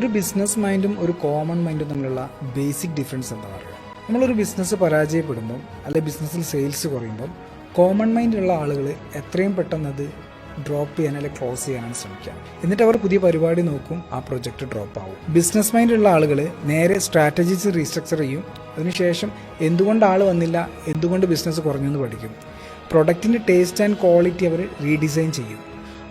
ഒരു ബിസിനസ് മൈൻഡും ഒരു കോമൺ മൈൻഡും തമ്മിലുള്ള ബേസിക് ഡിഫറൻസ് എന്താ പറയുക? നമ്മളൊരു ബിസിനസ് പരാജയപ്പെടുമ്പം അല്ലെങ്കിൽ ബിസിനസ്സിൽ സെയിൽസ് കുറയുമ്പം കോമൺ മൈൻഡുള്ള ആളുകൾ എത്രയും പെട്ടെന്ന് അത് ഡ്രോപ്പ് ചെയ്യാൻ അല്ലെങ്കിൽ ക്ലോസ് ചെയ്യാനാണ് ശ്രമിക്കുക. എന്നിട്ട് അവർ പുതിയ പരിപാടി നോക്കും, ആ പ്രൊജക്റ്റ് ഡ്രോപ്പ് ആവും. ബിസിനസ് മൈൻഡുള്ള ആളുകൾ നേരെ സ്ട്രാറ്റജീസ് റീസ്ട്രക്ചർ ചെയ്യും. അതിനുശേഷം എന്തുകൊണ്ട് ആൾ വന്നില്ല, എന്തുകൊണ്ട് ബിസിനസ് കുറഞ്ഞു എന്ന് പഠിക്കും. പ്രൊഡക്റ്റിൻ്റെ ടേസ്റ്റ് ആൻഡ് ക്വാളിറ്റി അവർ റീഡിസൈൻ ചെയ്യും.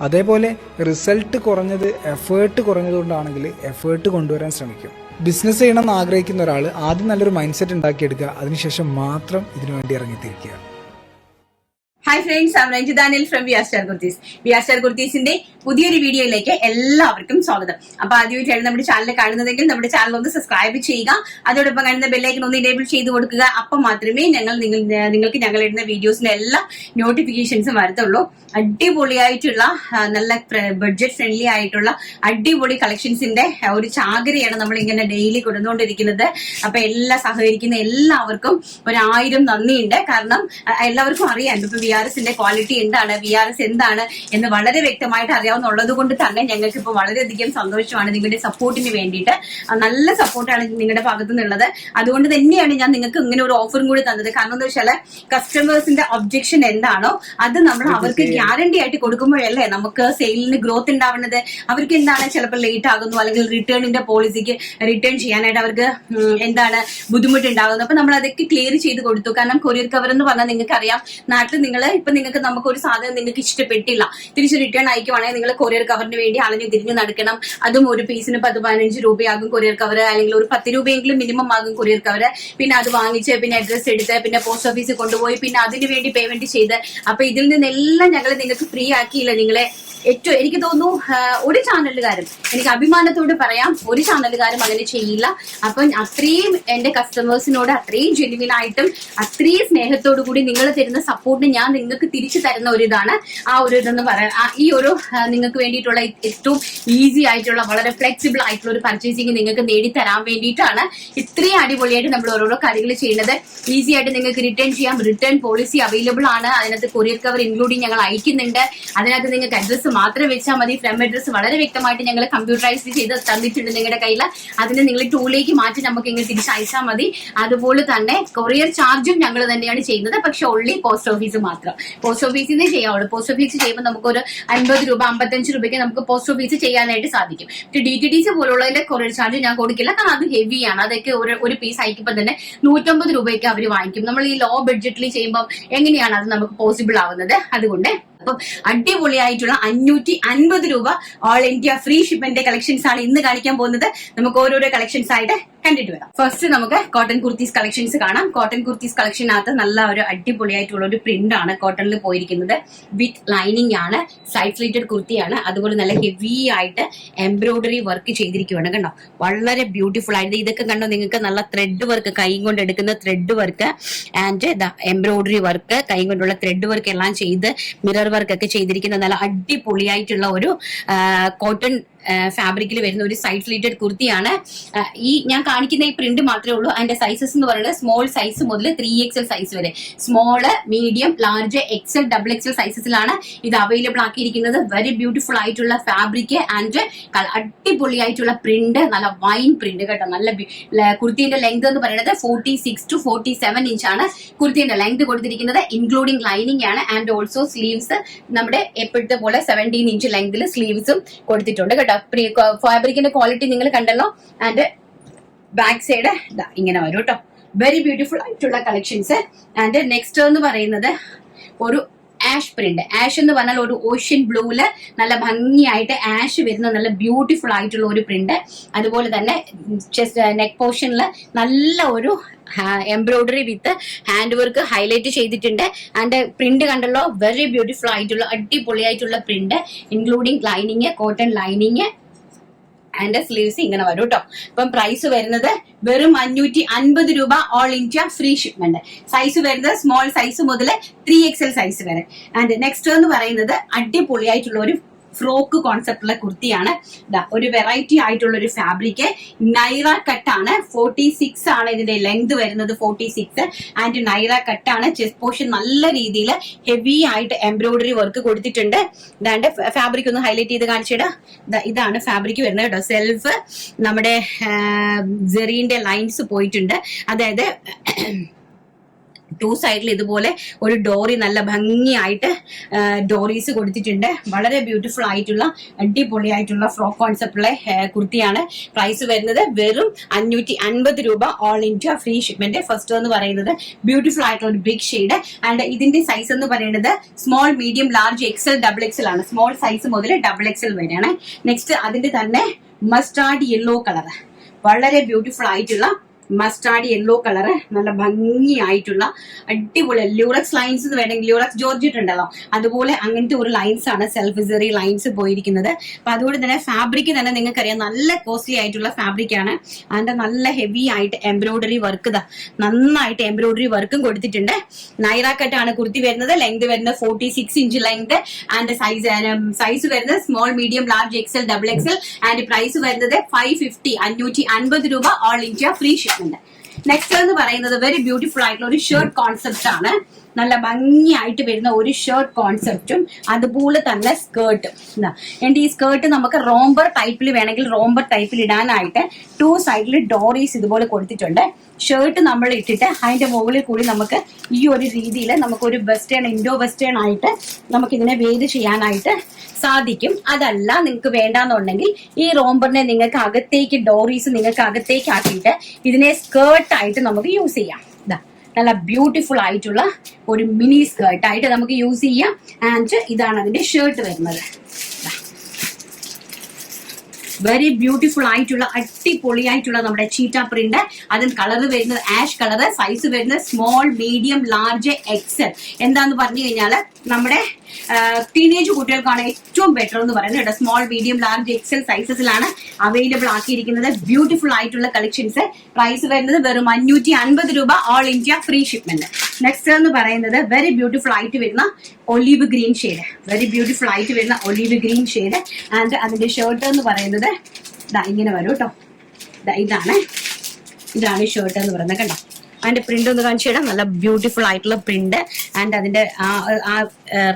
അതേപോലെ റിസൾട്ട് കുറഞ്ഞത് എഫേർട്ട് കുറഞ്ഞതുകൊണ്ടാണെങ്കിൽ എഫേർട്ട് കൊണ്ടുവരാൻ ശ്രമിക്കും. ബിസിനസ് ചെയ്യണമെന്ന് ആഗ്രഹിക്കുന്ന ഒരാൾ ആദ്യം നല്ലൊരു മൈൻഡ് സെറ്റ് ഉണ്ടാക്കിയെടുക്കുക, അതിനുശേഷം മാത്രം ഇതിനുവേണ്ടി ഇറങ്ങിത്തിരിക്കുക. Hi friends, I am Ranjitha Anil from V R star kurtis. V R star കുർത്തീസിന്റെ പുതിയൊരു വീഡിയോയിലേക്ക് എല്ലാവർക്കും സ്വാഗതം. അപ്പൊ ആദ്യമായിട്ടാണ് നമ്മുടെ ചാനൽ കാണുന്നതെങ്കിൽ നമ്മുടെ ചാനൽ ഒന്ന് സബ്സ്ക്രൈബ് ചെയ്യുക. അതോടൊപ്പം കാണുന്ന ബെല്ലൈക്കൺ ഒന്ന് എനേബിൾ ചെയ്ത് കൊടുക്കുക. അപ്പം മാത്രമേ നിങ്ങൾക്ക് ഞങ്ങൾ ഇടുന്ന വീഡിയോസിന്റെ എല്ലാ നോട്ടിഫിക്കേഷൻസും വരത്തുള്ളൂ. അടിപൊളിയായിട്ടുള്ള നല്ല ബഡ്ജറ്റ് ഫ്രണ്ട്ലി ആയിട്ടുള്ള അടിപൊളി കളക്ഷൻസിന്റെ ഒരു ചാകരയാണ് നമ്മൾ ഇങ്ങനെ ഡെയിലി കൊടുത്തുകൊണ്ടിരിക്കുന്നത്. അപ്പൊ സഹകരിക്കുന്ന എല്ലാവർക്കും 1000 നന്ദിയുണ്ട്. കാരണം എല്ലാവർക്കും അറിയാം ഇപ്പൊ VRSന്റെ ക്വാളിറ്റി എന്താണ്, VRS എന്താണ് എന്ന് വളരെ വ്യക്തമായിട്ട് അറിയാവുന്നുള്ളത് കൊണ്ട് തന്നെ ഞങ്ങൾക്ക് ഇപ്പൊ വളരെയധികം സന്തോഷമാണ്. നിങ്ങളുടെ സപ്പോർട്ടിന് വേണ്ടിയിട്ട് നല്ല സപ്പോർട്ടാണ് നിങ്ങളുടെ ഭാഗത്തു നിന്നുള്ളത്. അതുകൊണ്ട് തന്നെയാണ് ഞാൻ നിങ്ങൾക്ക് ഇങ്ങനെ ഒരു ഓഫറും കൂടി തന്നത്. കാരണം എന്താ വെച്ചാൽ കസ്റ്റമേഴ്സിന്റെ ഒബ്ജക്ഷൻ എന്താണോ അത് നമ്മൾ അവർക്ക് ഗ്യാരണ്ടി ആയിട്ട് കൊടുക്കുമ്പോഴല്ലേ നമുക്ക് സെയിലിന് ഗ്രോത്ത് ഉണ്ടാവുന്നത്. അവർക്ക് എന്താണ് ചിലപ്പോൾ ലേറ്റ് ആകുന്നു, അല്ലെങ്കിൽ റിട്ടേണിന്റെ പോളിസിക്ക് റിട്ടേൺ ചെയ്യാനായിട്ട് അവർക്ക് എന്താണ് ബുദ്ധിമുട്ടുണ്ടാകുന്നു. അപ്പൊ നമ്മൾ അതൊക്കെ ക്ലിയർ ചെയ്ത് കൊടുത്തു. കാരണം കൊറിയർ കവർ എന്ന് പറഞ്ഞാൽ നിങ്ങൾക്ക് അറിയാം, നാട്ടിൽ നമുക്ക് ഒരു സാധനം നിങ്ങൾക്ക് ഇഷ്ടപ്പെട്ടില്ല, തിരിച്ച് റിട്ടേൺ അയക്കുവാണെങ്കിൽ നിങ്ങൾ കൊറിയർ കവറിന് വേണ്ടി അളഞ്ഞു തിരിഞ്ഞ് നടക്കണം. അതും ഒരു പീസിന് 10-15 രൂപയാകും കൊറിയർ കവർ, അല്ലെങ്കിൽ ഒരു 10 രൂപയെങ്കിലും മിനിമം ആകും കൊറിയർ കവർ. പിന്നെ അത് വാങ്ങിച്ച് പിന്നെ അഡ്രസ് എടുത്ത് പിന്നെ പോസ്റ്റ് ഓഫീസിൽ കൊണ്ടുപോയി പിന്നെ അതിനു വേണ്ടി പേയ്മെന്റ് ചെയ്ത്, അപ്പൊ ഇതിൽ നിന്നെല്ലാം ഞങ്ങൾ നിങ്ങൾക്ക് ഫ്രീ ആക്കിയില്ല. നിങ്ങളെ ഏറ്റവും എനിക്ക് തോന്നുന്നു ഒരു ചാനലുകാരും, എനിക്ക് അഭിമാനത്തോട് പറയാം, ഒരു ചാനലുകാരും അങ്ങനെ ചെയ്യില്ല. അപ്പം അത്രയും എന്റെ കസ്റ്റമേഴ്സിനോട് അത്രയും ജെന്യുവിൻ ആയിട്ടും അത്രയും സ്നേഹത്തോടു കൂടി നിങ്ങൾ തരുന്ന സപ്പോർട്ടിന് ഞാൻ നിങ്ങൾക്ക് തിരിച്ചു തരുന്ന ഒരു ഇതാണ് ആ ഒരു ഇതെന്ന് പറയാം. ഈ ഒരു നിങ്ങൾക്ക് വേണ്ടിയിട്ടുള്ള ഏറ്റവും ഈസി ആയിട്ടുള്ള വളരെ ഫ്ലെക്സിബിൾ ആയിട്ടുള്ള ഒരു പർച്ചേസിങ് നിങ്ങൾക്ക് നേടിത്തരാൻ വേണ്ടിയിട്ടാണ് ഇത്രയും അടിപൊളിയായിട്ട് നമ്മൾ ഓരോരോ കാര്യങ്ങൾ ചെയ്യുന്നത്. ഈസി ആയിട്ട് നിങ്ങൾക്ക് റിട്ടേൺ ചെയ്യാം. റിട്ടേൺ പോളിസി അവൈലബിൾ ആണ്. അതിനകത്ത് കൊറിയർ കവർ ഇൻക്ലൂഡിങ് ഞങ്ങൾ അയക്കുന്നുണ്ട്. അതിനകത്ത് നിങ്ങൾക്ക് അഡ്രസ് മാത്രം വെച്ചാൽ മതി. ഫ്രം അഡ്രസ് വളരെ വ്യക്തമായിട്ട് ഞങ്ങൾ കമ്പ്യൂട്ടറൈസ് ചെയ്ത് തന്നിട്ടുണ്ട് നിങ്ങളുടെ കയ്യിൽ. അതിന് നിങ്ങൾ ടൂളിലേക്ക് മാറ്റി നമുക്ക് ഇങ്ങനെ തിരിച്ചയച്ചാൽ മതി. അതുപോലെ തന്നെ കൊറിയർ ചാർജും ഞങ്ങൾ തന്നെയാണ് ചെയ്യുന്നത്, പക്ഷെ ഓൺലി പോസ്റ്റ് ഓഫീസ് മാത്രം. പോസ്റ്റ് ഓഫീസിൽ നിന്ന് ചെയ്യാവുള്ളൂ. പോസ്റ്റ് ഓഫീസ് ചെയ്യുമ്പോൾ നമുക്കൊരു 50 രൂപ 55 രൂപയ്ക്ക് നമുക്ക് പോസ്റ്റ് ഓഫീസ് ചെയ്യാനായിട്ട് സാധിക്കും. DTDC പോലുള്ളതിന്റെ കൊറിയർ ചാർജ് ഞാൻ കൊടുക്കില്ല, കാരണം അത് ഹെവിയാണ്. അതൊക്കെ ഒരു പീസ് അയക്കുമ്പോൾ തന്നെ 150 രൂപയ്ക്ക് അവർ വാങ്ങിക്കും. നമ്മൾ ഈ ലോ ബഡ്ജറ്റിൽ ചെയ്യുമ്പോൾ എങ്ങനെയാണ് അത് നമുക്ക് പോസിബിൾ ആവുന്നത്? അതുകൊണ്ട് അപ്പം അടിപൊളിയായിട്ടുള്ള 550 രൂപ all India free shipment collections ആണ് ഇന്ന് കാണിക്കാൻ പോകുന്നത്. നമുക്ക് ഓരോരോ കളക്ഷൻസ് ആയിട്ട് കണ്ടിട്ട് വരാം. ഫസ്റ്റ് നമുക്ക് കോട്ടൺ കുർത്തീസ് കളക്ഷൻസ് കാണാം. കോട്ടൺ കുർത്തീസ് കളക്ഷനകത്ത് നല്ല ഒരു അടിപൊളിയായിട്ടുള്ള ഒരു പ്രിന്റ് ആണ് കോട്ടണിൽ പോയിരിക്കുന്നത്. വിത്ത് ലൈനിങ് ആണ്, സൈഡ് സ്ലിറ്റഡ് കുർത്തിയാണ്. അതുപോലെ നല്ല ഹെവി ആയിട്ട് എംബ്രോയിഡറി വർക്ക് ചെയ്തിരിക്കുകയാണ്. കണ്ടോ, വളരെ ബ്യൂട്ടിഫുൾ ആയിട്ട്. ഇതൊക്കെ കണ്ടോ, നിങ്ങൾക്ക് നല്ല ത്രെഡ് വർക്ക്, കൈ കൊണ്ട് എടുക്കുന്ന thread work and embroidery work, കൈ കൊണ്ടുള്ള ത്രെഡ് വർക്ക് എല്ലാം ചെയ്ത് മിറർ വർക്ക് ഒക്കെ ചെയ്തിരിക്കുന്ന നല്ല അടിപൊളിയായിട്ടുള്ള ഒരു കോട്ടൺ ഫാബ്രിക്കിൽ വരുന്ന ഒരു സൈഡ് സ്ലിറ്റഡ് കുർത്തിയാണ്. ഈ ഞാൻ കാണിക്കുന്ന ഈ പ്രിന്റ് മാത്രമേ ഉള്ളൂ. അതിന്റെ സൈസസ് എന്ന് പറയുന്നത് സ്മോൾ സൈസ് മുതൽ 3XL സൈസ് വരെ, small, medium, large, XL, XXL സൈസസിലാണ് ഇത് അവൈലബിൾ ആക്കിയിരിക്കുന്നത്. വെരി ബ്യൂട്ടിഫുൾ ആയിട്ടുള്ള ഫാബ്രിക് ആൻഡ് അടിപൊളിയായിട്ടുള്ള പ്രിന്റ്, നല്ല വൈൻ പ്രിന്റ് കേട്ടോ. നല്ല കുർത്തിന്റെ ലെങ്ത് എന്ന് പറയുന്നത് 46 to 47 ഇഞ്ചാണ് കുർത്തിന്റെ ലെങ്ത് കൊടുത്തിരിക്കുന്നത്. ഇൻക്ലൂഡിംഗ് ലൈനിങ് ആണ്. ആൻഡ് ഓൾസോ സ്ലീവ്സ് നമ്മുടെ എപ്പോഴത്തെ പോലെ 17 ഇഞ്ച് ലെങ്തിൽ സ്ലീവ്സും കൊടുത്തിട്ടുണ്ട് കേട്ടോ. ഫാബ്രിക്കിന്റെ ക്വാളിറ്റി നിങ്ങൾ കണ്ടല്ലോ. ആൻഡ് ബാക്ക് സൈഡ് ഇങ്ങനെ വരും കേട്ടോ. വെരി ബ്യൂട്ടിഫുൾ ആയിട്ടുള്ള കളക്ഷൻസ്. ആൻഡ് നെക്സ്റ്റ് എന്ന് പറയുന്നത് ഒരു ആഷ് പ്രിന്റ്. ആഷ് എന്ന് പറഞ്ഞാൽ ഒരു ഓഷ്യൻ ബ്ലൂവില് നല്ല ഭംഗിയായിട്ട് ആഷ് വരുന്ന നല്ല ബ്യൂട്ടിഫുൾ ആയിട്ടുള്ള ഒരു പ്രിന്റ്. അതുപോലെ തന്നെ നെക്ക് പോർഷനിൽ നല്ല ഒരു എംബ്രോയിഡറി വിത്ത് ഹാൻഡ് വർക്ക് ഹൈലൈറ്റ് ചെയ്തിട്ടുണ്ട്. ആൻഡ് പ്രിന്റ് കണ്ടല്ലോ, വെരി ബ്യൂട്ടിഫുൾ ആയിട്ടുള്ള അടിപൊളിയായിട്ടുള്ള print, including lining, cotton lining and sleeves ഇങ്ങനെ വരും കേട്ടോ. അപ്പം പ്രൈസ് വരുന്നത് വെറും 550 രൂപ all India free shipment. Size വരുന്നത് സ്മോൾ സൈസ് മുതൽ 3XL സൈസ് വരെ. ആൻഡ് നെക്സ്റ്റ് എന്ന് പറയുന്നത് അടിപൊളിയായിട്ടുള്ള ഒരു ഫ്രോക്ക് കോൺസെപ്റ്റുള്ള കുർത്തിയാണ്. ഒരു വെറൈറ്റി ആയിട്ടുള്ള ഒരു ഫാബ്രിക്, നൈറ കട്ടാണ്. 46 ആണ് ഇതിന്റെ ലെങ്ത് വരുന്നത്, 46 ആൻഡ് നൈറ കട്ടാണ്. ചെസ്റ്റ് പോർഷൻ നല്ല രീതിയിൽ ഹെവി ആയിട്ട് എംബ്രോയിഡറി വർക്ക് കൊടുത്തിട്ടുണ്ട്. ഇതാണ്ട് ഫാബ്രിക് ഒന്ന് ഹൈലൈറ്റ് ചെയ്ത് കാണിച്ചിടാം. ഇതാണ് ഫാബ്രിക് വരുന്നത് കേട്ടോ. സെൽഫ് നമ്മുടെ ജെറിന്റെ ലൈൻസ് പോയിട്ടുണ്ട്. അതായത് 2 സൈഡിൽ ഇതുപോലെ ഒരു ഡോറി നല്ല ഭംഗിയായിട്ട് ഡോറീസ് കൊടുത്തിട്ടുണ്ട്. വളരെ ബ്യൂട്ടിഫുൾ ആയിട്ടുള്ള അടിപൊളിയായിട്ടുള്ള ഫ്രോക്ക് കോൺസെപ്റ്റുള്ള കുർത്തിയാണ്. പ്രൈസ് വരുന്നത് വെറും 550 രൂപ, all India free shipment. First എന്ന് പറയുന്നത് ബ്യൂട്ടിഫുൾ ആയിട്ടുള്ള ഒരു ബിഗ് ഷെയ്ഡ് ആൻഡ് ഇതിന്റെ സൈസ് എന്ന് പറയുന്നത് small, medium, large, XL, double XL ആണ്. സ്മോൾ സൈസ് മുതൽ ഡബിൾ എക്സൽ വരെയാണ്. നെക്സ്റ്റ് അതിന്റെ തന്നെ മസ്റ്റാർഡ് യെല്ലോ കളർ, വളരെ ബ്യൂട്ടിഫുൾ ആയിട്ടുള്ള മസ്റ്റാർഡ് യെല്ലോ കളറ്, നല്ല ഭംഗിയായിട്ടുള്ള അടിപൊളി ല്യൂറക്സ് ലൈൻസ് എന്ന് വേണമെങ്കിൽ ല്യൂറക്സ് ജോർജറ്റ് ഉണ്ടല്ലോ അതുപോലെ അങ്ങനത്തെ ഒരു ലൈൻസ് ആണ് സെൽഫ് സെറി ലൈൻസ് പോയിരിക്കുന്നത്. അപ്പൊ അതുകൊണ്ട് തന്നെ ഫാബ്രിക് തന്നെ നിങ്ങൾക്കറിയാം നല്ല കോസ്റ്റ്ലി ആയിട്ടുള്ള ഫാബ്രിക് ആണ്. അതിന്റെ നല്ല ഹെവി ആയിട്ട് എംബ്രോയിഡറി വർക്ക്, നന്നായിട്ട് എംബ്രോയിഡറി വർക്കും കൊടുത്തിട്ടുണ്ട്. നൈറ കട്ടാണ് കുർത്തി വരുന്നത്. ലെങ്ത് വരുന്നത് 46 ഇഞ്ച് ലെങ്ത് ആൻഡ് സൈസ് വരുന്നത് small, medium, large, XL, double XL and price വരുന്നത് 550, 550 രൂപ, all India free shipment. Next എന്ന് പറയുന്നത് വെരി ബ്യൂട്ടിഫുൾ ആയിട്ടുള്ള ഒരു ഷർട്ട് കോൺസെപ്റ്റ് ആണ്. നല്ല ഭംഗിയായിട്ട് വരുന്ന ഒരു ഷർട്ട് കോൺസെപ്റ്റും അതുപോലെ തന്നെ സ്കേർട്ടും. എന്റെ ഈ സ്കേർട്ട് നമുക്ക് റോംബർ ടൈപ്പിൽ വേണമെങ്കിൽ റോംബർ ടൈപ്പിൽ ഇടാനായിട്ട് 2 സൈഡിൽ ഡോറീസ് ഇതുപോലെ കൊടുത്തിട്ടുണ്ട്. ഷർട്ട് നമ്മൾ ഇട്ടിട്ട് അതിന്റെ മുകളിൽ കൂടി നമുക്ക് ഈ ഒരു രീതിയിൽ നമുക്കൊരു വെസ്റ്റേൺ, ഇൻഡോ വെസ്റ്റേൺ ആയിട്ട് നമുക്കിതിനെ വേര് ചെയ്യാനായിട്ട് സാധിക്കും. അതല്ല നിങ്ങൾക്ക് വേണ്ടാന്നുണ്ടെങ്കിൽ ഈ റോംബറിനെ നിങ്ങൾക്ക് അകത്തേക്ക് ഡോറീസ് നിങ്ങൾക്ക് അകത്തേക്ക് ആക്കിയിട്ട് ഇതിനെ സ്കേർട്ടായിട്ട് നമുക്ക് യൂസ് ചെയ്യാം. നല്ല ബ്യൂട്ടിഫുൾ ആയിട്ടുള്ള ഒരു മിനി സ്കേർട്ട് ആയിട്ട് നമുക്ക് യൂസ് ചെയ്യാം. ആൻഡ് ഇതാണ് അതിന്റെ ഷർട്ട് വരുന്നത്. വെരി ബ്യൂട്ടിഫുൾ ആയിട്ടുള്ള അടിപൊളിയായിട്ടുള്ള നമ്മുടെ ചീറ്റ പ്രിന്റ്. അതിന് കളർ വരുന്നത് ആഷ് കളർ, സൈസ് വരുന്നത് സ്മോൾ, മീഡിയം, ലാർജ്, എക്സൽ. എന്താന്ന് പറഞ്ഞു കഴിഞ്ഞാൽ നമ്മുടെ ടീനേജ് കുട്ടികൾക്കാണ് ഏറ്റവും ബെറ്റർ എന്ന് പറയുന്നത് കേട്ടോ. സ്മോൾ, മീഡിയം, ലാർജ്, എക്സൽ സൈസസിലാണ് അവൈലബിൾ ആക്കിയിരിക്കുന്നത്. ബ്യൂട്ടിഫുൾ ആയിട്ടുള്ള കളക്ഷൻസ്. പ്രൈസ് വരുന്നത് വെറും 550 രൂപ, all India free shipment. Next എന്ന് പറയുന്നത് വെരി ബ്യൂട്ടിഫുൾ ആയിട്ട് വരുന്ന olive green shade, very beautiful ആയിട്ട് വരുന്ന ഒലീവ് ഗ്രീൻ ഷെയ്ഡ് ആൻഡ് അതിന്റെ ഷർട്ട് എന്ന് പറയുന്നത് ഇങ്ങനെ വരും കേട്ടോ. ഇതാണ് ഷർട്ട് എന്ന് പറയുന്നത് കണ്ടോ. അതിന്റെ പ്രിന്റ് ഒന്ന് കാണിച്ചു തരാം. നല്ല ബ്യൂട്ടിഫുൾ ആയിട്ടുള്ള പ്രിന്റ് ആൻഡ് അതിന്റെ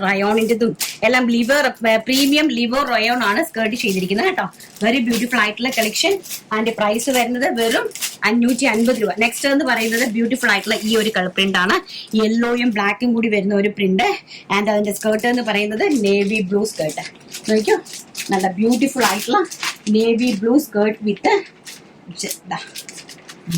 റയോണിന്റെതും എല്ലാം ലിവർ, പ്രീമിയം ലിവർ റയോൺ ആണ് സ്കേർട്ട് ചെയ്തിരിക്കുന്നത് കേട്ടോ. വെരി ബ്യൂട്ടിഫുൾ ആയിട്ടുള്ള കളക്ഷൻ. അതിന്റെ പ്രൈസ് വരുന്നത് വെറും 550 രൂപ. നെക്സ്റ്റ് എന്ന് പറയുന്നത് ബ്യൂട്ടിഫുൾ ആയിട്ടുള്ള ഈ ഒരു കളർ പ്രിന്റ് ആണ്. യെല്ലോയും ബ്ലാക്കും കൂടി വരുന്ന ഒരു പ്രിന്റ് ആൻഡ് അതിന്റെ സ്കേർട്ട് എന്ന് പറയുന്നത് നേവി ബ്ലൂ സ്കേർട്ട്. നോക്കിയോ, നല്ല ബ്യൂട്ടിഫുൾ ആയിട്ടുള്ള navy blue skirt with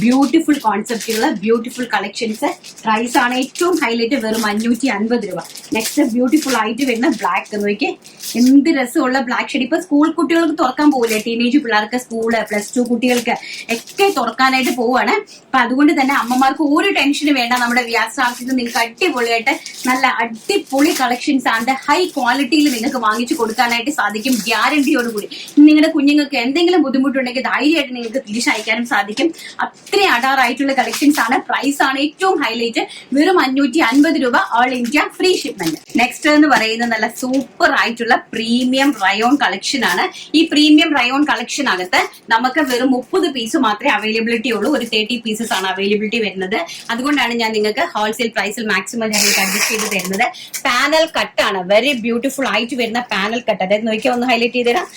beautiful കോൺസെപ്റ്റുള്ള ബ്യൂട്ടിഫുൾ കളക്ഷൻസ്. പ്രൈസ് ആണ് ഏറ്റവും ഹൈലൈറ്റ്, വെറും 550 രൂപ. നെക്സ്റ്റ് ബ്യൂട്ടിഫുൾ ആയിട്ട് വരുന്ന ബ്ലാക്ക്. നോക്കിയേ, എന്ത് രസമുള്ള ബ്ലാക്ക് ഷെയ്ഡ്. ഇപ്പൊ സ്കൂൾ കുട്ടികൾക്ക് തുറക്കാൻ പോകില്ലേ, ടീനേജ് പിള്ളേർക്ക്, സ്കൂള് +2 കുട്ടികൾക്ക് ഒക്കെ തുറക്കാനായിട്ട് പോവാണ്. അപ്പൊ അതുകൊണ്ട് തന്നെ അമ്മമാർക്ക് ഒരു ടെൻഷനും വേണ്ട. നമ്മുടെ വ്യാസാർത്തിൽ നിങ്ങൾക്ക് അടിപൊളിയായിട്ട് നല്ല അടിപൊളി കളക്ഷൻസ് ആണ് ഹൈ ക്വാളിറ്റിയിൽ നിങ്ങൾക്ക് വാങ്ങിച്ചു കൊടുക്കാനായിട്ട് സാധിക്കും, ഗ്യാരണ്ടിയോടുകൂടി. നിങ്ങളുടെ കുഞ്ഞുങ്ങൾക്ക് എന്തെങ്കിലും ബുദ്ധിമുട്ടുണ്ടെങ്കിൽ ധൈര്യമായിട്ട് നിങ്ങൾക്ക് തിരിച്ചയക്കാനും സാധിക്കും. അത്രയും അടാറായിട്ടുള്ള കളക്ഷൻസ് ആണ്. പ്രൈസ് ആണ് ഏറ്റവും ഹൈലൈറ്റ്, വെറും 550 രൂപ, all India free shipment. Next എന്ന് പറയുന്നത് നല്ല സൂപ്പർ ആയിട്ടുള്ള പ്രീമിയം റയോൺ കളക്ഷൻ ആണ്. ഈ പ്രീമിയം റയോൺ കളക്ഷൻ അകത്ത് നമുക്ക് വെറും 30 പീസ് മാത്രമേ അവൈലബിലിറ്റി ഉള്ളൂ. ഒരു 30 പീസസ് ആണ് അവൈലബിലിറ്റി വരുന്നത്. അതുകൊണ്ടാണ് ഞാൻ നിങ്ങൾക്ക് ഹോൾസെയിൽ പ്രൈസിൽ മാക്സിമം ഞങ്ങൾക്ക് അഡ്ജസ്റ്റ് ചെയ്ത് തരുന്നത്. പാനൽ കട്ടാണ്, വെരി ബ്യൂട്ടിഫുൾ ആയിട്ട് വരുന്ന പാനൽ കട്ട്. അതായത് നോക്കിയാൽ ഒന്ന് ഹൈലൈറ്റ് ചെയ്ത് തരാം.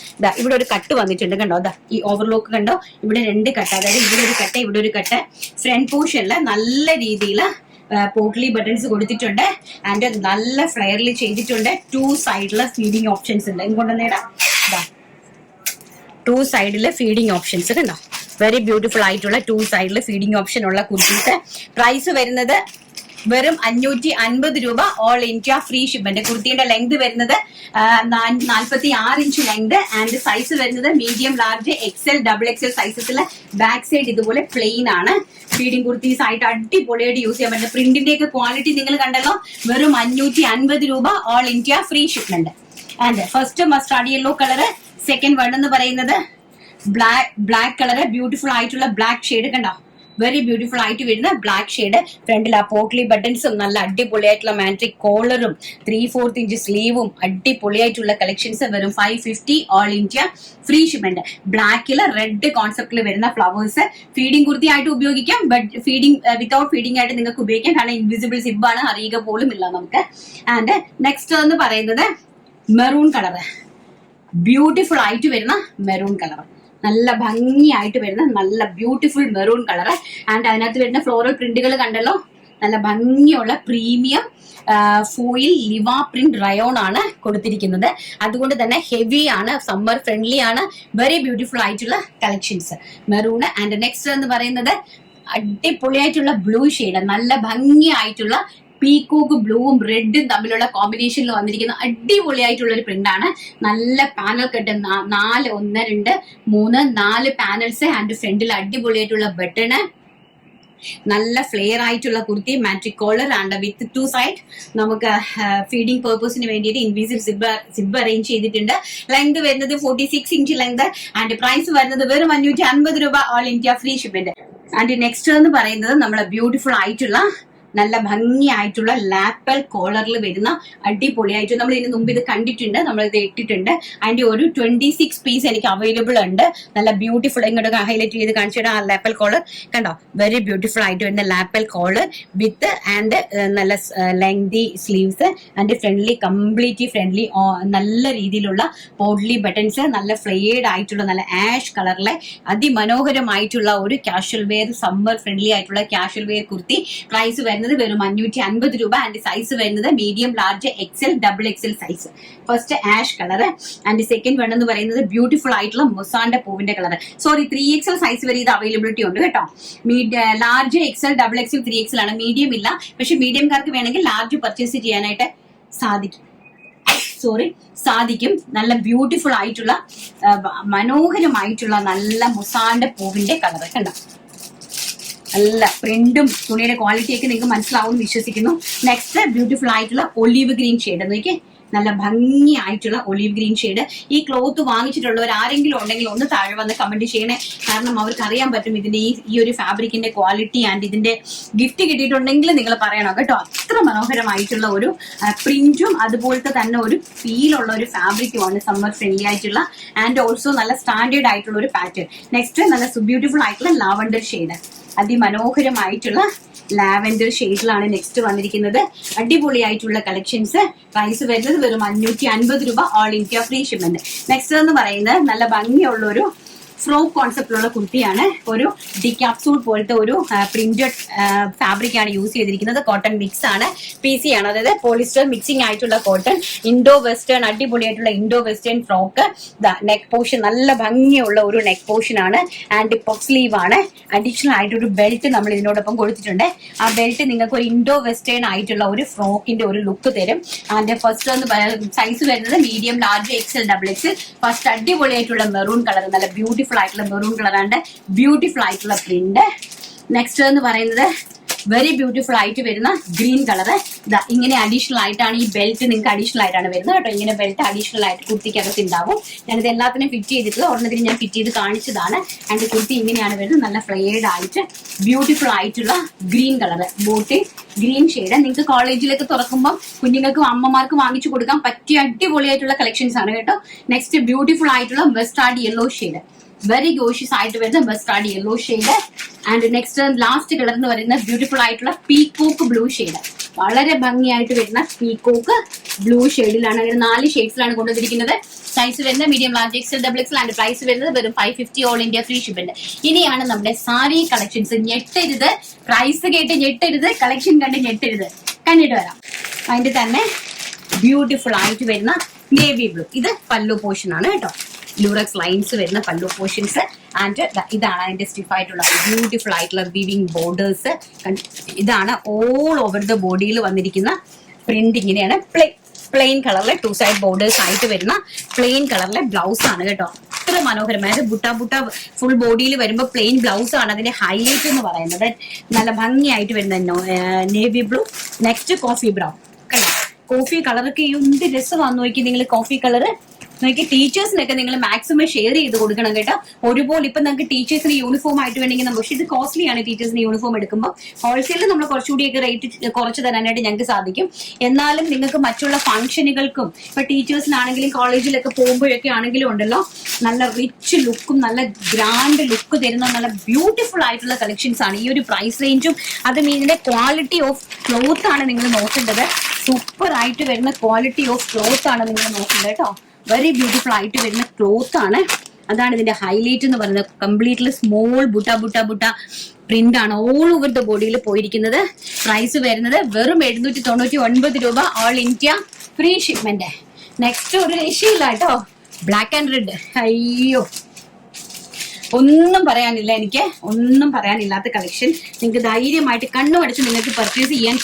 ഇവിടെ ഒരു കട്ട് വന്നിട്ടുണ്ട് കണ്ടോ. ഈ ഓവർലോക്ക് കണ്ടോ, ഇവിടെ 2 കട്ട്, അതായത് ഇവിടെ ഒരു കട്ട്, ഇവിടെ ഒരു കട്ട്. ഫ്രണ്ട് പോർഷനിൽ നല്ല രീതിയിൽ പോട്ട്ലി ബട്ടൺസ് കൊടുത്തിട്ടുണ്ട് ആൻഡ് നല്ല ഫ്ലെയറിൽ ചെയ്തിട്ടുണ്ട്. 2 സൈഡില് ഫീഡിങ് ഓപ്ഷൻസ് ഉണ്ട്. ഇങ്ങോട്ട് നേടാം, 2 സൈഡില് ഫീഡിങ് ഓപ്ഷൻസ് കണ്ടോ. വെരി ബ്യൂട്ടിഫുൾ ആയിട്ടുള്ള 2 സൈഡില് ഫീഡിങ് ഓപ്ഷൻ ഉള്ള കുർത്തീസ്. പ്രൈസ് വരുന്നത് വെറും 550 രൂപ, ഓൾ ഇന്ത്യ ഫ്രീ ഷിപ്മെന്റ്. കുർത്തിയുടെ ലെങ്ത് വരുന്നത് 46 ഇഞ്ച് ലെങ്ത് ആൻഡ് സൈസ് വരുന്നത് medium, large, XL, double XL സൈസസിൽ. ബാക്ക് സൈഡ് ഇതുപോലെ പ്ലെയിൻ ആണ്. ഫീഡിംഗ് കുർത്തീസ് ആയിട്ട് അടിപൊളിയായിട്ട് യൂസ് ചെയ്യാൻ പറ്റും. പ്രിന്റിന്റെ ഒക്കെ ക്വാളിറ്റി നിങ്ങൾ കണ്ടല്ലോ. വെറും 550 രൂപ, all India free shipment. And first mustard yellow colour, second one എന്ന് പറയുന്നത് ബ്ലാക്ക് കളർ, ബ്യൂട്ടിഫുൾ ആയിട്ടുള്ള ബ്ലാക്ക് ഷെയ്ഡ് കണ്ടോ. വെരി ബ്യൂട്ടിഫുൾ ആയിട്ട് വരുന്ന ബ്ലാക്ക് ഷെയ്ഡ്. ഫ്രണ്ടിൽ ആ പോട്ട്ലി ബട്ടൺസും നല്ല അടിപൊളിയായിട്ടുള്ള മാട്രിക് കോളറും 3/4 ഇഞ്ച് സ്ലീവും അടിപൊളിയായിട്ടുള്ള കളക്ഷൻസ് വെറും 550 ഓൾ ഇന്ത്യ ഫ്രീ ഷിപ്മെന്റ്. ബ്ലാക്കിൽ റെഡ് കോൺസെപ്റ്റിൽ വരുന്ന ഫ്ലവേഴ്സ് ഫീഡിംഗ് കുർത്തി ആയിട്ട് ഉപയോഗിക്കാം. ബട്ട് ഫീഡിംഗ് വിത്തൗട്ട് ഫീഡിംഗ് ആയിട്ട് നിങ്ങൾക്ക് ഉപയോഗിക്കാം. കാരണം ഇൻവിസിബിൾ സിബാണ്, അറിയുക പോലും ഇല്ല നമുക്ക്. ആൻഡ് നെക്സ്റ്റ് എന്ന് പറയുന്നത് മെറൂൺ കളർ. ബ്യൂട്ടിഫുൾ ആയിട്ട് വരുന്ന മെറൂൺ കളർ, നല്ല ഭംഗിയായിട്ട് വരുന്ന നല്ല ബ്യൂട്ടിഫുൾ മെറൂൺ കളർ. ആൻഡ് അതിനകത്ത് വരുന്ന ഫ്ലോറൽ പ്രിന്റുകൾ കണ്ടല്ലോ, നല്ല ഭംഗിയുള്ള പ്രീമിയം ഫോയിൽ ലിവ പ്രിന്റ് റയോൺ ആണ് കൊടുത്തിരിക്കുന്നത്. അതുകൊണ്ട് തന്നെ ഹെവി ആണ്, സമ്മർ ഫ്രണ്ട്ലി ആണ്, വെരി ബ്യൂട്ടിഫുൾ ആയിട്ടുള്ള കളക്ഷൻസ് മെറൂണ്. ആൻഡ് നെക്സ്റ്റ് എന്ന് പറയുന്നത് അടിപൊളിയായിട്ടുള്ള ബ്ലൂ ഷെയ്ഡ്, നല്ല ഭംഗിയായിട്ടുള്ള പീക്കോക്ക് ബ്ലൂവും റെഡും തമ്മിലുള്ള കോമ്പിനേഷനിൽ വന്നിരിക്കുന്ന അടിപൊളിയായിട്ടുള്ള ഒരു പ്രിന്റ് ആണ്. നല്ല പാനൽ കട്ട്, 4 1 2 3 4 പാനൽസ്. ആൻഡ് ഫ്രണ്ടിൽ അടിപൊളിയായിട്ടുള്ള ബട്ടണ്, നല്ല ഫ്ലെയർ ആയിട്ടുള്ള കുർത്തി, മാട്രിക് കോളർ ആൻഡ് വിത്ത് 2 സൈഡ്. നമുക്ക് ഫീഡിംഗ് പേർപ്പസിന് വേണ്ടിയിട്ട് ഇൻവിസിബിൾ സിബ് അറേഞ്ച് ചെയ്തിട്ടുണ്ട്. ലെങ്ത് വരുന്നത് 46 ഇഞ്ച് ലെങ്ത്. ആൻഡ് പ്രൈസ് വരുന്നത് വെറും 550 രൂപ all India free shipment. And next എന്ന് പറയുന്നത് നമ്മളെ ബ്യൂട്ടിഫുൾ ആയിട്ടുള്ള നല്ല ഭംഗിയായിട്ടുള്ള ലാപ്പൽ കോളറിൽ വരുന്ന അടിപൊളിയായിട്ട്, നമ്മൾ ഇതിന് മുമ്പ് ഇത് കണ്ടിട്ടുണ്ട്, നമ്മൾ ഇത് ഇട്ടിട്ടുണ്ട്. അതിന്റെ ഒരു 26 പീസ് എനിക്ക് അവൈലബിൾ ഉണ്ട്. നല്ല ബ്യൂട്ടിഫുൾ, ഇങ്ങോട്ട് ഹൈലൈറ്റ് ചെയ്ത് കാണിച്ചിട്ട് ആ ലാപ്പൽ കോളർ കണ്ടോ, വെരി ബ്യൂട്ടിഫുൾ ആയിട്ട് വരുന്ന ലാപ്പൽ കോളർ വിത്ത് ആൻഡ് നല്ല lengthy sleeves and friendly, completely friendly, നല്ല രീതിയിലുള്ള പോട്ട്ലി ബട്ടൺസ്, നല്ല ഫ്ലെയർഡ് ആയിട്ടുള്ള നല്ല ആഷ് കളറിലെ അതിമനോഹരമായിട്ടുള്ള ഒരു കാഷ്വൽ വെയർ, സമ്മർ ഫ്രണ്ട്ലി ആയിട്ടുള്ള കാഷ്വൽ വെയർ കുർത്തി. പ്രൈസ് വരുന്നത് വെറും 550 രൂപ. ആൻഡ് സൈസ് വരുന്നത് medium, large, XL, double XL size. First ash colour. And second one എന്ന് പറയുന്നത് ബ്യൂട്ടിഫുൾ ആയിട്ടുള്ള മൊസാന്റെ പൂവിന്റെ കളർ. സോറി, 3XL സൈസ് വരെ ഇത് അവൈലബിലിറ്റി ഉണ്ട് കേട്ടോ. Large, XL, double Excel, 3XL ആണ്. മീഡിയം ഇല്ല. പക്ഷെ മീഡിയംകാർക്ക് വേണമെങ്കിൽ ലാർജ് പർച്ചേസ് ചെയ്യാനായിട്ട് സാധിക്കും. നല്ല ബ്യൂട്ടിഫുൾ ആയിട്ടുള്ള മനോഹരമായിട്ടുള്ള നല്ല മൊസാന്റെ പൂവിന്റെ കളർ കണ്ടോ. നല്ല പ്രിന്റും തുണിയുടെ ക്വാളിറ്റിയൊക്കെ നിങ്ങൾക്ക് മനസ്സിലാവും വിശ്വസിക്കുന്നു. നെക്സ്റ്റ് ബ്യൂട്ടിഫുൾ ആയിട്ടുള്ള ഒലീവ് ഗ്രീൻ ഷെയ്ഡ്. നോക്കിയേ, നല്ല ഭംഗിയായിട്ടുള്ള ഒലീവ് ഗ്രീൻ ഷെയ്ഡ്. ഈ ക്ലോത്ത് വാങ്ങിച്ചിട്ടുള്ളവർ ആരെങ്കിലും ഉണ്ടെങ്കിൽ ഒന്ന് താഴെ വന്ന് കമന്റ് ചെയ്യണേ. കാരണം അവർക്ക് അറിയാൻ പറ്റും ഇതിന്റെ ഈ ഒരു ഫാബ്രിക്കിന്റെ ക്വാളിറ്റി. ആൻഡ് ഇതിന്റെ ഗിഫ്റ്റ് കിട്ടിയിട്ടുണ്ടെങ്കിൽ നിങ്ങൾ പറയണം കേട്ടോ. അത്ര മനോഹരമായിട്ടുള്ള ഒരു പ്രിന്റും അതുപോലത്തെ തന്നെ ഒരു ഫീലുള്ള ഒരു ഫാബ്രിക്കുമാണ്, സമ്മർ ഫ്രണ്ട്ലി ആയിട്ടുള്ള ആൻഡ് ഓൾസോ നല്ല സ്റ്റാൻഡേർഡ് ആയിട്ടുള്ള ഒരു പാറ്റേൺ. നെക്സ്റ്റ് നല്ല ബ്യൂട്ടിഫുൾ ആയിട്ടുള്ള ലാവൻഡർ ഷെയ്ഡ്, അതിമനോഹരമായിട്ടുള്ള ലാവൻഡർ ഷെയ്ഡിലാണ് നെക്സ്റ്റ് വന്നിരിക്കുന്നത്. അടിപൊളിയായിട്ടുള്ള കളക്ഷൻസ്. പ്രൈസ് വരുന്നത് വെറും 550 രൂപ all India free shipment. Next എന്ന് പറയുന്നത് നല്ല ഭംഗിയുള്ള ഒരു ഫ്രോക്ക് കോൺസെപ്റ്റിലുള്ള കുർത്തിയാണ്. ഒരു ഡിക്യാപ്സൂൾ പോലത്തെ ഒരു പ്രിന്റഡ് ഫാബ്രിക് ആണ് യൂസ് ചെയ്തിരിക്കുന്നത്. കോട്ടൺ മിക്സ് ആണ്, PC ആണ്, അതായത് പോളിസ്റ്റർ മിക്സിംഗ് ആയിട്ടുള്ള കോട്ടൺ. ഇൻഡോ വെസ്റ്റേൺ, അടിപൊളിയായിട്ടുള്ള Indo western frock. Neck portion നല്ല ഭംഗിയുള്ള ഒരു നെക്ക് പോർഷൻ ആണ്. ആൻഡ് പഫ് സ്ലീവ് ആണ്. അഡീഷണൽ ആയിട്ടൊരു ബെൽറ്റ് നമ്മൾ ഇതിനോടൊപ്പം കൊടുത്തിട്ടുണ്ട്. ആ ബെൽറ്റ് നിങ്ങൾക്ക് ഒരു ഇൻഡോ വെസ്റ്റേൺ ആയിട്ടുള്ള ഒരു ഫ്രോക്കിന്റെ ഒരു ലുക്ക് തരും. ആൻഡ് ഫസ്റ്റ് എന്ന് സൈസ് വരുന്നത് medium, large, XL, double XL. First അടിപൊളിയായിട്ടുള്ള മെറൂൺ കളർ, നല്ല ബ്യൂട്ടിഫുൾ ആയിട്ടുള്ള മെറൂൺ കളറാണ്ട് ബ്യൂട്ടിഫുൾ ആയിട്ടുള്ള പ്രിന്റ്. നെക്സ്റ്റ് എന്ന് പറയുന്നത് വെരി ബ്യൂട്ടിഫുൾ ആയിട്ട് വരുന്ന ഗ്രീൻ കളർ. ഇങ്ങനെ അഡീഷണൽ ആയിട്ടാണ് ഈ ബെൽറ്റ്, നിങ്ങൾക്ക് അഡീഷണൽ ആയിട്ടാണ് വരുന്നത് കേട്ടോ. ഇങ്ങനെ ബെൽറ്റ് അഡീഷണൽ ആയിട്ട് കുർത്തിക്കകത്ത് ഉണ്ടാവും. ഞാനിത് എല്ലാത്തിനും ഫിറ്റ് ചെയ്തിട്ടുള്ള ഒരെണ്ണത്തിന് ഞാൻ ഫിറ്റ് ചെയ്ത് കാണിച്ചതാണ്. ആൻഡ് കുർത്തി ഇങ്ങനെയാണ് വരുന്നത്, നല്ല ഫ്ലെയർഡ് ആയിട്ട് ബ്യൂട്ടിഫുൾ ആയിട്ടുള്ള green colour, bottle green shade. നിങ്ങൾക്ക് കോളേജിലേക്ക് തുറക്കുമ്പോൾ കുഞ്ഞുങ്ങൾക്ക് അമ്മമാർക്ക് വാങ്ങിച്ചു കൊടുക്കാൻ പറ്റിയ അടിപൊളിയായിട്ടുള്ള കളക്ഷൻസ് ആണ് കേട്ടോ. നെക്സ്റ്റ് ബ്യൂട്ടിഫുൾ ആയിട്ടുള്ള mustard yellow shade, very gorgeous ആയിട്ട് വരുന്ന mustard yellow shade. And next last colour എന്ന് പറയുന്നത് ബ്യൂട്ടിഫുൾ ആയിട്ടുള്ള പീക്കോക്ക് ബ്ലൂ ഷെയ്ഡ്, വളരെ ഭംഗിയായിട്ട് വരുന്ന പീക്കോക്ക് ബ്ലൂ ഷെയ്ഡിലാണ്. അങ്ങനെ 4 ഷെയ്ഡ്സിലാണ് കൊണ്ടുവന്നിരിക്കുന്നത്. സൈസ് വരുന്നത് medium, large, XL, double XL. And price വരുന്നത് വെറും 550 ഓൾ ഇന്ത്യ ഫ്രീ ഷിപ്മെന്റ്. ഇനിയാണ് നമ്മുടെ സാരി കളക്ഷൻസ്. ഞെട്ടരുത്, പ്രൈസ് കേട്ട് ഞെട്ടരുത്, കളക്ഷൻ കണ്ട് ഞെട്ടരുത്. കണ്ടിട്ട് വരാം. അതിന്റെ തന്നെ ബ്യൂട്ടിഫുൾ ആയിട്ട് വരുന്ന നേവി ബ്ലൂ, ഇത് പല്ലു പോർഷൻ ആണ് കേട്ടോ. ലൂറക്സ് ലൈൻസ് വരുന്ന പല്ലു പോർഷൻസ്. ആൻഡ് ഇതാണ് അതിന്റെ സ്റ്റിഫ് ആയിട്ടുള്ള ബ്യൂട്ടിഫുൾ ആയിട്ടുള്ള വീവിംഗ് ബോർഡേഴ്സ്. ഇതാണ് ഓൾ ഓവർ ദ ബോഡിയിൽ വന്നിരിക്കുന്ന പ്രിന്റ്. ഇങ്ങനെയാണ് പ്ലെയിൻ കളറിലെ 2 സൈഡ് ബോർഡേഴ്സ് ആയിട്ട് വരുന്ന പ്ലെയിൻ കളറിലെ ബ്ലൗസ് ആണ് കേട്ടോ. അത്ര മനോഹരമായത് ബുട്ട ഫുൾ ബോഡിയിൽ വരുമ്പോൾ പ്ലെയിൻ ബ്ലൗസ് ആണ് അതിന്റെ ഹൈലൈറ്റ് എന്ന് പറയുന്നത്. നല്ല ഭംഗിയായിട്ട് വരുന്ന navy blue. Next coffee brown കണ്ടോ. കോഫി കളറൊക്കെ എന്ത് രസം വന്നു നോക്കി നിങ്ങൾ. കോഫി കളറ് നിങ്ങൾക്ക് ടീച്ചേഴ്സിനൊക്കെ നിങ്ങൾ മാക്സിമം ഷെയർ ചെയ്ത് കൊടുക്കണം കേട്ടോ. ഒരുപോലെ ഇപ്പൊ നിങ്ങൾക്ക് ടീച്ചേഴ്സിന് യൂണിഫോം ആയിട്ട് വേണമെങ്കിൽ നമ്മൾ, പക്ഷെ ഇത് കോസ്റ്റ്ലി ആണ് ടീച്ചേഴ്സിന് യൂണിഫോം എടുക്കുമ്പോൾ. ഹോൾസെയിലിൽ നമ്മൾ കുറച്ചുകൂടിയൊക്കെ റേറ്റ് കുറച്ച് തരാനായിട്ട് ഞങ്ങൾക്ക് സാധിക്കും. എന്നാലും നിങ്ങൾക്ക് മറ്റുള്ള ഫംഗ്ഷനുകൾക്കും ഇപ്പൊ ടീച്ചേഴ്സിനാണെങ്കിലും കോളേജിലൊക്കെ പോകുമ്പോഴൊക്കെ ആണെങ്കിലും ഉണ്ടല്ലോ, നല്ല റിച്ച് ലുക്കും നല്ല ഗ്രാൻഡ് ലുക്ക് തരുന്ന നല്ല ബ്യൂട്ടിഫുൾ ആയിട്ടുള്ള കളക്ഷൻസ് ആണ്. ഈ ഒരു പ്രൈസ് റേഞ്ചും അതും ഇതിന്റെ ക്വാളിറ്റി ഓഫ് ക്ലോത്ത് ആണ് നിങ്ങൾ നോക്കേണ്ടത്. സൂപ്പർ ആയിട്ട് വരുന്ന ക്വാളിറ്റി ഓഫ് ക്ലോത്ത് ആണ് നിങ്ങൾ നോക്കേണ്ടത് കേട്ടോ. വെരി ബ്യൂട്ടിഫുൾ ആയിട്ട് വരുന്ന ക്ലോത്ത് ആണ്. അതാണ് ഇതിന്റെ ഹൈലൈറ്റ് എന്ന് പറയുന്നത്. Completely small butta butta butta print ആണ് ഓൾ ഓവർ ദ ബോഡിയിൽ പോയിരിക്കുന്നത്. പ്രൈസ് വരുന്നത് വെറും 799 രൂപ. All India free shipment. Next ഒരു രക്ഷയില്ല കേട്ടോ, ബ്ലാക്ക് ആൻഡ് റെഡ്. അയ്യോ, ഒന്നും പറയാനില്ല, എനിക്ക് ഒന്നും പറയാനില്ലാത്ത കളക്ഷൻ. നിങ്ങൾക്ക് ധൈര്യമായിട്ട് കണ്ണുമടച്ച് നിങ്ങൾക്ക് പർച്ചേസ് ചെയ്യാൻ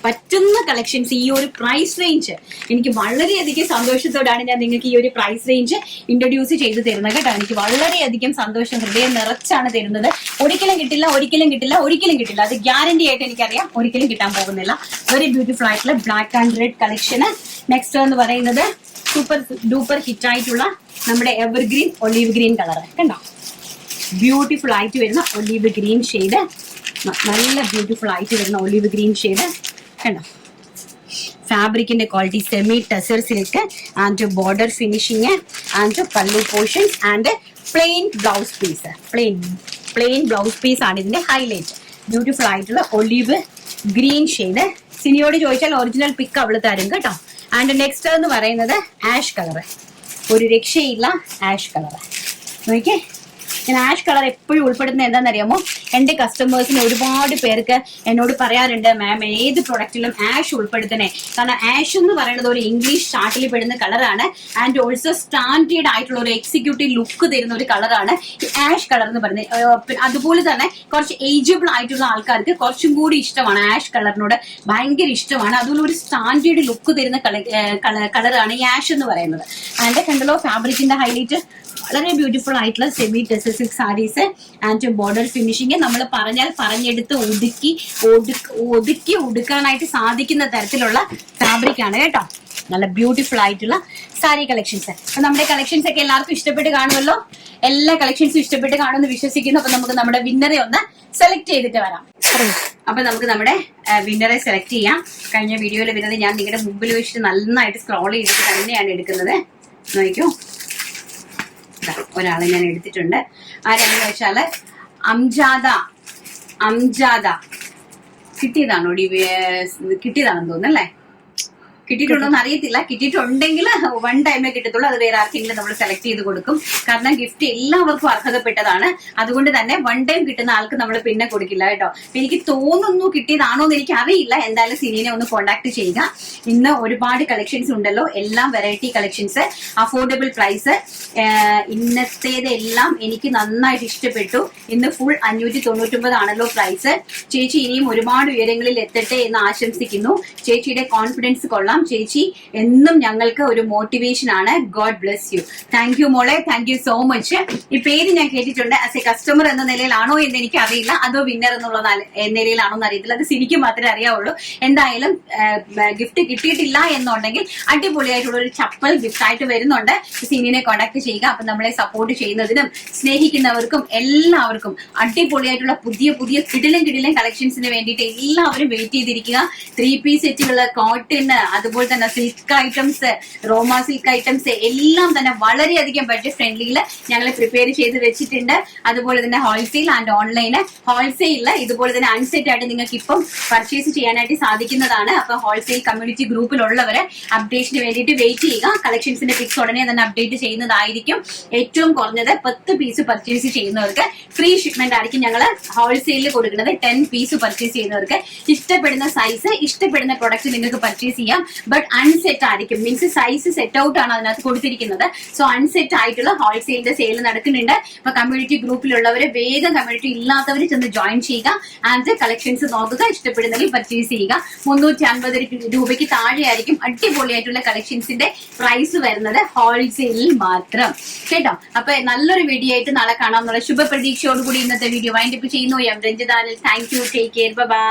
പറ്റുന്ന കളക്ഷൻസ്. ഈ ഒരു പ്രൈസ് റേഞ്ച് എനിക്ക് വളരെയധികം സന്തോഷത്തോടാണ് ഞാൻ നിങ്ങൾക്ക് ഈ ഒരു പ്രൈസ് റേഞ്ച് ഇൻട്രൊഡ്യൂസ് ചെയ്ത് തരുന്നത് കേട്ടോ. എനിക്ക് വളരെയധികം സന്തോഷം, ഹൃദയം നിറച്ചാണ് തരുന്നത്. ഒരിക്കലും കിട്ടില്ല, ഒരിക്കലും കിട്ടില്ല, ഒരിക്കലും കിട്ടില്ല. അത് ഗ്യാരണ്ടി ആയിട്ട് എനിക്കറിയാം, ഒരിക്കലും കിട്ടാൻ പോകുന്നില്ല. വെരി ബ്യൂട്ടിഫുൾ ആയിട്ടുള്ള ബ്ലാക്ക് ആൻഡ് റെഡ് കളക്ഷന്. നെക്സ്റ്റ് എന്ന് പറയുന്നത് സൂപ്പർ ഡൂപ്പർ ഹിറ്റ് ആയിട്ടുള്ള നമ്മുടെ എവർഗ്രീൻ ഒലീവ് ഗ്രീൻ കളർ കണ്ടോ. ബ്യൂട്ടിഫുൾ ആയിട്ട് വരുന്ന ഒലീവ് ഗ്രീൻ ഷെയ്ഡ്, നല്ല ബ്യൂട്ടിഫുൾ ആയിട്ട് വരുന്ന ഒലീവ് ഗ്രീൻ ഷെയ്ഡ് കണ്ടോ. ഫാബ്രിക്കിന്റെ quality semi tussar silk and border finishing and pallu portion and plain blouse piece. Plain blouse piece ആണ് ഇതിന്റെ ഹൈലൈറ്റ്. ബ്യൂട്ടിഫുൾ ആയിട്ടുള്ള ഒലീവ് ഗ്രീൻ ഷെയ്ഡ്. സിനിയോട് ചോദിച്ചാൽ ഒറിജിനൽ പിക്ക് അവള് തരും കേട്ടോ. ആൻഡ് നെക്സ്റ്റ് എന്ന് പറയുന്നത് ആഷ് കളർ. ഒരു രക്ഷയില്ല ആഷ് കളർ. നോക്കിയേ, ഞാൻ ആഷ് കളർ എപ്പോഴും ഉൾപ്പെടുത്തുന്നത് എന്താണെന്നറിയാമോ, എന്റെ കസ്റ്റമേഴ്സിന് ഒരുപാട് പേർക്ക് എന്നോട് പറയാറുണ്ട്, മാം ഏത് പ്രൊഡക്റ്റിലും ആഷ് ഉൾപ്പെടുത്തണേ. കാരണം ആഷ് എന്ന് പറയുന്നത് ഒരു ഇംഗ്ലീഷ് ചാർട്ടിൽ പെടുന്ന കളറാണ്. ആൻഡ് ഓൾസോ സ്റ്റാൻഡേർഡ് ആയിട്ടുള്ള ഒരു എക്സിക്യൂട്ടീവ് ലുക്ക് തരുന്ന ഒരു കളറാണ് ഈ ആഷ് കളർ എന്ന് പറയുന്നത്. അതുപോലെ തന്നെ കുറച്ച് ഏജബിൾ ആയിട്ടുള്ള ആൾക്കാർക്ക് കുറച്ചും കൂടി ഇഷ്ടമാണ്, ആഷ് കളറിനോട് ഭയങ്കര ഇഷ്ടമാണ്. അതുപോലെ ഒരു സ്റ്റാൻഡേർഡ് ലുക്ക് തരുന്ന കളറാണ് ഈ ആഷ് എന്ന് പറയുന്നത്. ആൻഡ് കണ്ടല്ലോ ഫാബ്രിക്കിന്റെ ഹൈലൈറ്റ്, വളരെ ബ്യൂട്ടിഫുൾ ആയിട്ടുള്ള semi tussar silk saris and border finishing. നമ്മൾ പറഞ്ഞാൽ പറഞ്ഞെടുത്ത് ഒതുക്കി ഉടുക്കാനായിട്ട് സാധിക്കുന്ന തരത്തിലുള്ള ഫാബ്രിക് ആണ് കേട്ടോ. നല്ല ബ്യൂട്ടിഫുൾ ആയിട്ടുള്ള സാരി കളക്ഷൻസ്. അപ്പൊ നമ്മുടെ കളക്ഷൻസ് ഒക്കെ എല്ലാവർക്കും ഇഷ്ടപ്പെട്ട് കാണുമല്ലോ. എല്ലാ കളക്ഷൻസും ഇഷ്ടപ്പെട്ട് കാണുമെന്ന് വിശ്വസിക്കുന്നു. അപ്പൊ നമുക്ക് നമ്മുടെ വിന്നറെ ഒന്ന് സെലക്ട് ചെയ്തിട്ട് വരാം. അപ്പൊ നമുക്ക് നമ്മുടെ വിന്നറെ സെലക്ട് ചെയ്യാം. കഴിഞ്ഞ വീഡിയോയിൽ വരുന്നത് ഞാൻ നിങ്ങളുടെ മുമ്പിൽ വെച്ചിട്ട് നന്നായിട്ട് സ്ക്രോൾ ചെയ്തിട്ട് തന്നെയാണ് എടുക്കുന്നത്. നോക്കൂ, ഒരാളെ ഞാൻ എടുത്തിട്ടുണ്ട്. ആരാണെന്ന് വെച്ചാല് അംജാദ കിട്ടിയതാണോ? കിട്ടിയതാണെന്ന് തോന്നുന്നു അല്ലേ? കിട്ടിയിട്ടുണ്ടോന്ന് അറിയത്തില്ല. കിട്ടിയിട്ടുണ്ടെങ്കിൽ 1 ടൈമേ കിട്ടത്തുള്ളൂ. അത് വേറെ ആർക്കെങ്കിലും നമ്മൾ സെലക്ട് ചെയ്ത് കൊടുക്കും. കാരണം ഗിഫ്റ്റ് എല്ലാവർക്കും അർഹതപ്പെട്ടതാണ്. അതുകൊണ്ട് തന്നെ 1 ടൈം കിട്ടുന്ന ആൾക്ക് നമ്മൾ പിന്നെ കൊടുക്കില്ല കേട്ടോ. എനിക്ക് തോന്നുന്നു കിട്ടിയതാണോ എന്ന് എനിക്ക് അറിയില്ല. എന്തായാലും സിനിനെ ഒന്ന് കോണ്ടാക്ട് ചെയ്യുക. ഇന്ന് ഒരുപാട് കളക്ഷൻസ് ഉണ്ടല്ലോ, എല്ലാം വെറൈറ്റി കളക്ഷൻസ്, അഫോർഡബിൾ പ്രൈസ്. ഇന്നത്തേതെല്ലാം എനിക്ക് നന്നായിട്ട് ഇഷ്ടപ്പെട്ടു. ഇന്ന് ഫുൾ 599 ആണല്ലോ പ്രൈസ്. ചേച്ചി ഇനിയും ഒരുപാട് ഉയരങ്ങളിൽ എത്തട്ടെ എന്ന് ആശംസിക്കുന്നു. ചേച്ചിയുടെ കോൺഫിഡൻസ് കൊള്ളാം. ചേച്ചി എന്നും ഞങ്ങൾക്ക് ഒരു മോട്ടിവേഷൻ ആണ്. God bless you. Thank you മോളെ, താങ്ക് യു സോ മച്ച്. ഈ പേര് ഞാൻ കേട്ടിട്ടുണ്ട്. ആസ് എ കസ്റ്റമർ എന്ന നിലയിലാണോ എന്ന് എനിക്ക് അറിയില്ല, അതോ വിന്നർ എന്നുള്ള നിലയിലാണോ എന്ന് അറിയത്തില്ല. അത് സിനിക്ക് മാത്രമേ അറിയാവുള്ളൂ. എന്തായാലും ഗിഫ്റ്റ് കിട്ടിയിട്ടില്ല എന്നുണ്ടെങ്കിൽ അടിപൊളിയായിട്ടുള്ള ഒരു ചപ്പൽ ഗിഫ്റ്റ് ആയിട്ട് വരുന്നുണ്ട്. സിനിനെ കോൺടാക്ട് ചെയ്യുക. അപ്പൊ നമ്മളെ സപ്പോർട്ട് ചെയ്യുന്നതിനും സ്നേഹിക്കുന്നവർക്കും എല്ലാവർക്കും അടിപൊളിയായിട്ടുള്ള പുതിയ കിടിലൻ കളക്ഷൻസിന് വേണ്ടിയിട്ട് എല്ലാവരും വെയിറ്റ് ചെയ്തിരിക്കുക. 3 പീസ് സെറ്റുകൾ, കോട്ടൺ, അതുപോലെ തന്നെ സിൽക്ക് ഐറ്റംസ്, റോമ സിൽക്ക് ഐറ്റംസ് എല്ലാം തന്നെ വളരെയധികം ബഡ്ജറ്റ് ഫ്രണ്ട്ലിയിൽ ഞങ്ങൾ പ്രിപ്പയർ ചെയ്ത് വെച്ചിട്ടുണ്ട്. അതുപോലെ തന്നെ ഹോൾസെയിൽ ആൻഡ് ഓൺലൈന്. ഹോൾസെയിലില് ഇതുപോലെ തന്നെ അൺസെറ്റ് ആയിട്ട് നിങ്ങൾക്ക് ഇപ്പം പർച്ചേസ് ചെയ്യാനായിട്ട് സാധിക്കുന്നതാണ്. അപ്പൊ ഹോൾസെയിൽ കമ്മ്യൂണിറ്റി ഗ്രൂപ്പിലുള്ളവര് അപ്ഡേഷന് വേണ്ടിയിട്ട് വെയിറ്റ് ചെയ്യുക. കളക്ഷൻസിന്റെ പിക്സ് ഉടനെ തന്നെ അപ്ഡേറ്റ് ചെയ്യുന്നതായിരിക്കും. ഏറ്റവും കുറഞ്ഞത് 10 പീസ് പർച്ചേസ് ചെയ്യുന്നവർക്ക് ഫ്രീ ഷിപ്മെന്റ് ആയിരിക്കും ഞങ്ങൾ ഹോൾസെയിലിൽ കൊടുക്കുന്നത്. 10 പീസ് പർച്ചേസ് ചെയ്യുന്നവർക്ക് ഇഷ്ടപ്പെടുന്ന സൈസ്, ഇഷ്ടപ്പെടുന്ന പ്രൊഡക്റ്റ് നിങ്ങൾക്ക് പർച്ചേസ് ചെയ്യാം. ബട്ട് അൺസെറ്റ് ആയിരിക്കും, മീൻസ് സൈസ് സെറ്റ് ഔട്ട് ആണ് അതിനകത്ത് കൊടുത്തിരിക്കുന്നത്. സോ അൺസെറ്റ് ആയിട്ടുള്ള ഹോൾസെയിലിന്റെ സെയിൽ നടക്കുന്നുണ്ട്. അപ്പൊ കമ്മ്യൂണിറ്റി ഗ്രൂപ്പിലുള്ളവര് വേഗം, കമ്മ്യൂണിറ്റി ഇല്ലാത്തവർ ചെന്ന് ജോയിൻ ചെയ്യുക. ആൻഡ് കളക്ഷൻസ് നോക്കുക, ഇഷ്ടപ്പെടുന്നതിൽ പർച്ചേസ് ചെയ്യുക. 350 രൂപയ്ക്ക് താഴെയായിരിക്കും അടിപൊളിയായിട്ടുള്ള കളക്ഷൻസിന്റെ പ്രൈസ് വരുന്നത്, ഹോൾസെയിലിൽ മാത്രം കേട്ടോ. അപ്പൊ നല്ലൊരു വീഡിയോ ആയിട്ട് നാളെ കാണാം എന്നുള്ള ശുഭപ്രതീക്ഷയോടുകൂടി ഇന്നത്തെ വീഡിയോ വൈൻഡപ്പ് ചെയ്യുന്നു. രഞ്ജിതാനിൽ thank you, take care, by.